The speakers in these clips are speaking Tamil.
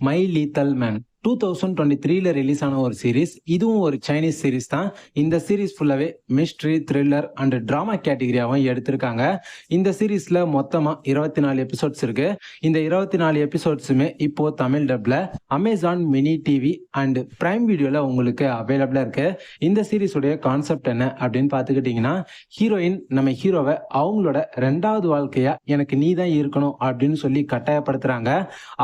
மை லீத்தல் மேன் 2023ல ரிலீஸ் ஆன ஒரு சீரிஸ். இதுவும் ஒரு சைனீஸ் சீரிஸ் தான். இந்த சீரிஸ் ஃபுல்லாவே மிஸ்ட்ரி, த்ரில்லர் அண்ட் டிராமா கேட்டகரியாவும் எடுத்திருக்காங்க. இந்த சீரிஸ்ல மொத்தமா 24 எபிசோட்ஸ் இருக்கு. இந்த 24 எபிசோட்ஸுமே இப்போ தமிழ் டப்ல Amazon mini TV and prime வீடியோல உங்களுக்கு அவைலபிளா இருக்கு. இந்த சீரிஸுடைய கான்செப்ட் என்ன அப்படின்னு பார்த்துக்கிட்டீங்கன்னா, ஹீரோயின் நம்ம ஹீரோவை அவங்களோட 2வது வாழ்க்கையா எனக்கு நீ தான் இருக்கணும் அப்படின்னு சொல்லி கட்டாயப்படுத்துறாங்க.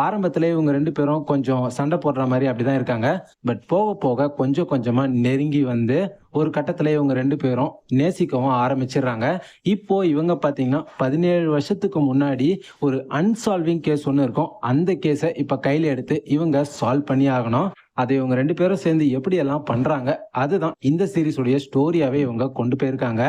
ஆரம்பத்துல இவங்க 2 பேரும் கொஞ்சம் சண்டை போடுற மாதிரி அப்படிதான் இருக்காங்க. பட் போக போக கொஞ்சம் கொஞ்சமா நெருங்கி வந்து ஒரு கட்டத்துல இவங்க 2 பேரும் நேசிக்கவும் ஆரம்பிச்சிடுறாங்க. இப்போ இவங்க பாத்தீங்கன்னா 17 வருஷத்துக்கு முன்னாடி ஒரு அன்சால்விங் கேஸ் ஒன்று இருக்கும். அந்த கேஸை இப்ப கையில எடுத்து இவங்க சால்வ் பண்ணி ஆகணும். அதை இவங்க 2 பேரும் சேர்ந்து எப்படி எல்லாம் பண்றாங்க, அதுதான் இந்த சீரிஸுடைய ஸ்டோரியாவே இவங்க கொண்டு போயிருக்காங்க.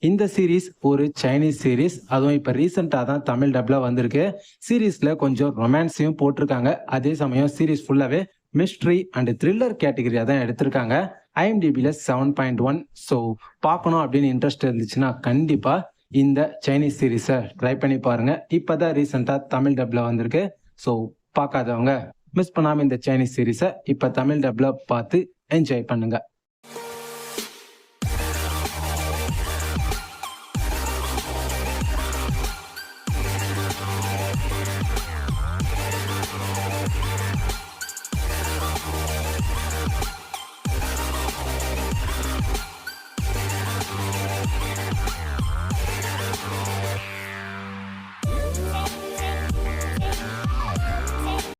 இந்த சீரிஸ் ஒரு சைனீஸ் சீரிஸ். அதுவும் இப்ப ரீசெண்டா தான் தமிழ் டப்ல வந்திருக்கு. சீரிஸ்ல கொஞ்சம் ரொமான்ஸையும் போட்டிருக்காங்க. அதே சமயம் சீரிஸ் ஃபுல்லாவே மிஸ்ட்ரி அண்ட் த்ரில்லர் கேட்டகரியா தான் எடுத்திருக்காங்க. IMDbல 7.1. ஸோ பார்க்கணும் அப்படின்னு இன்ட்ரெஸ்ட் இருந்துச்சுன்னா கண்டிப்பா இந்த சைனீஸ் சீரிஸை ட்ரை பண்ணி பாருங்க. இப்பதான் ரீசெண்டா தமிழ் டப்ல வந்திருக்கு. ஸோ பார்க்காதவங்க மிஸ் பண்ணாம இந்த சைனீஸ் சீரிஸை இப்ப தமிழ் டப்ல பார்த்து என்ஜாய் பண்ணுங்க.